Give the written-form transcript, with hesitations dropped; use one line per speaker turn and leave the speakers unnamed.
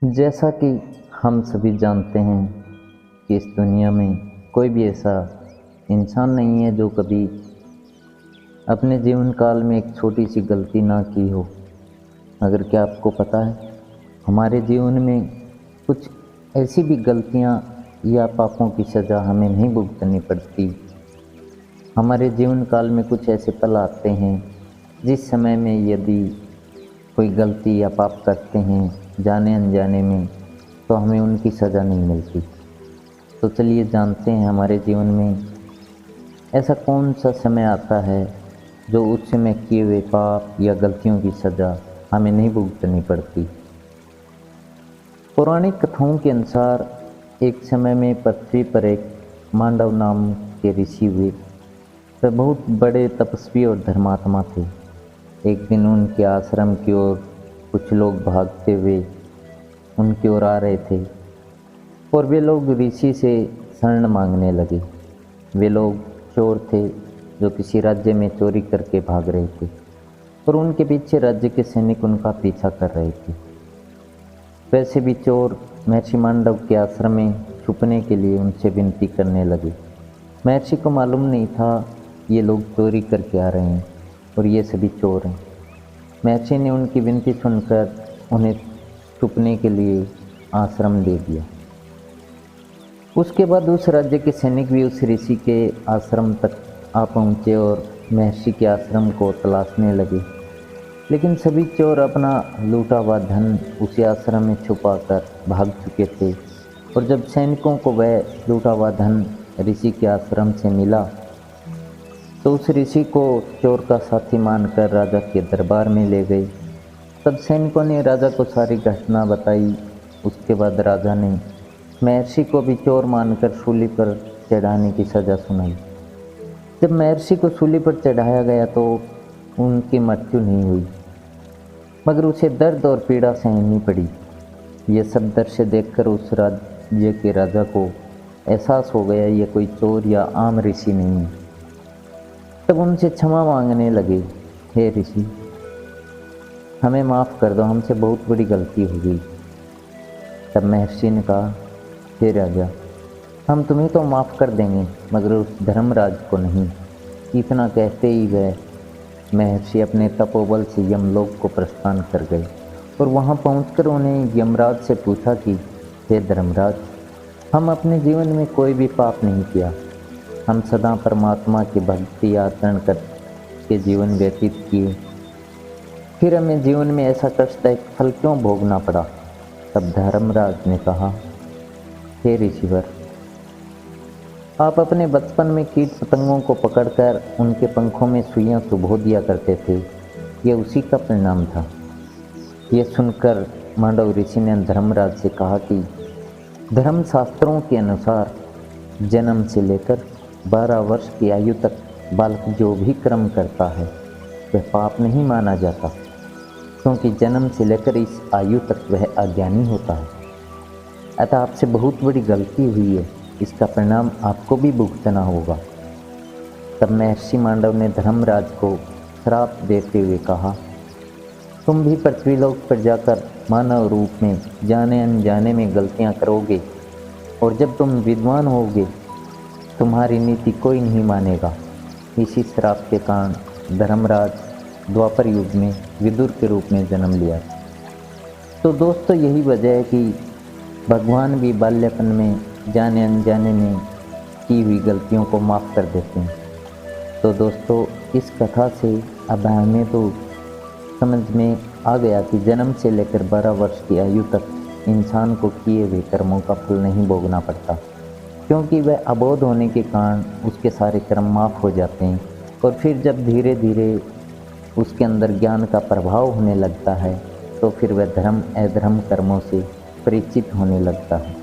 जैसा कि हम सभी जानते हैं कि इस दुनिया में कोई भी ऐसा इंसान नहीं है जो कभी अपने जीवन काल में एक छोटी सी गलती ना की हो। मगर क्या आपको पता है, हमारे जीवन में कुछ ऐसी भी गलतियां या पापों की सज़ा हमें नहीं भुगतनी पड़ती। हमारे जीवन काल में कुछ ऐसे पल आते हैं जिस समय में यदि कोई गलती या पाप करते हैं जाने अनजाने में, तो हमें उनकी सज़ा नहीं मिलती। तो चलिए जानते हैं हमारे जीवन में ऐसा कौन सा समय आता है जो उस समय किए हुए पाप या गलतियों की सज़ा हमें नहीं भुगतनी पड़ती। पौराणिक कथाओं के अनुसार एक समय में पृथ्वी पर एक मांडव नाम के ऋषि हुए। वे बहुत बड़े तपस्वी और धर्मात्मा थे। एक दिन उनके आश्रम की ओर कुछ लोग भागते हुए उनकी ओर आ रहे थे और वे लोग ऋषि से शरण मांगने लगे। वे लोग चोर थे जो किसी राज्य में चोरी करके भाग रहे थे और उनके पीछे राज्य के सैनिक उनका पीछा कर रहे थे। वैसे भी चोर महर्षि मांडव के आश्रम में छुपने के लिए उनसे विनती करने लगे। महर्षि को मालूम नहीं था ये लोग चोरी करके आ रहे हैं और ये सभी चोर हैं। महर्षि ने उनकी विनती सुनकर उन्हें छुपने के लिए आश्रम दे दिया। उसके बाद उस राज्य के सैनिक भी उस ऋषि के आश्रम तक आ पहुँचे और महर्षि के आश्रम को तलाशने लगे। लेकिन सभी चोर अपना लूटा हुआ धन उसी आश्रम में छुपाकर भाग चुके थे और जब सैनिकों को वह लूटा हुआ धन ऋषि के आश्रम से मिला तो उस ऋषि को चोर का साथी मानकर राजा के दरबार में ले गए। तब सैनिकों ने राजा को सारी घटना बताई। उसके बाद राजा ने महर्षि को भी चोर मानकर सूली पर चढ़ाने की सज़ा सुनाई। जब महर्षि को सूली पर चढ़ाया गया तो उनकी मृत्यु नहीं हुई, मगर उसे दर्द और पीड़ा सहनी पड़ी। यह सब दृश्य देखकर उस राज्य के राजा को एहसास हो गया ये कोई चोर या आम ऋषि नहीं है। तब उनसे क्षमा मांगने लगे, हे ऋषि, हमें माफ़ कर दो, हमसे बहुत बड़ी गलती हो गई। तब महर्षि ने कहा, हे राजा, हम तुम्हें तो माफ़ कर देंगे मगर उस धर्मराज को नहीं। इतना कहते ही वह महर्षि अपने तपोबल से यमलोक को प्रस्थान कर गए और वहां पहुंचकर उन्हें यमराज से पूछा कि हे धर्मराज, हम अपने जीवन में कोई भी पाप नहीं किया। हम सदा परमात्मा की भक्ति आचरण करके जीवन व्यतीत किए, फिर हमें जीवन में ऐसा कष्टदायक फल क्यों भोगना पड़ा। तब धर्मराज ने कहा, हे ऋषिवर, आप अपने बचपन में कीट पतंगों को पकड़कर उनके पंखों में सुइयां चुभो दिया करते थे, यह उसी का परिणाम था। यह सुनकर मांडव ऋषि ने धर्मराज से कहा कि धर्मशास्त्रों के अनुसार जन्म से लेकर 12 वर्ष की आयु तक बालक जो भी कर्म करता है वह पाप नहीं माना जाता, क्योंकि जन्म से लेकर इस आयु तक वह अज्ञानी होता है। अतः आपसे बहुत बड़ी गलती हुई है, इसका परिणाम आपको भी भुगतना होगा। तब महर्षि मांडव ने धर्मराज को श्राप देते हुए कहा, तुम भी पृथ्वीलोक पर जाकर मानव रूप में जाने अनजाने में गलतियां करोगे और जब तुम विद्वान होगे तुम्हारी नीति कोई नहीं मानेगा। इसी श्राप के कारण धर्मराज द्वापर युग में विदुर के रूप में जन्म लिया। तो दोस्तों, यही वजह है कि भगवान भी बाल्यपन में जाने अनजाने में की हुई गलतियों को माफ़ कर देते हैं। तो दोस्तों, इस कथा से अब हमें तो समझ में आ गया कि जन्म से लेकर 12 वर्ष की आयु तक इंसान को किए हुए कर्मों का फल नहीं भोगना पड़ता, क्योंकि वह अबोध होने के कारण उसके सारे कर्म माफ़ हो जाते हैं और फिर जब धीरे धीरे उसके अंदर ज्ञान का प्रभाव होने लगता है तो फिर वह धर्म अधर्म कर्मों से परिचित होने लगता है।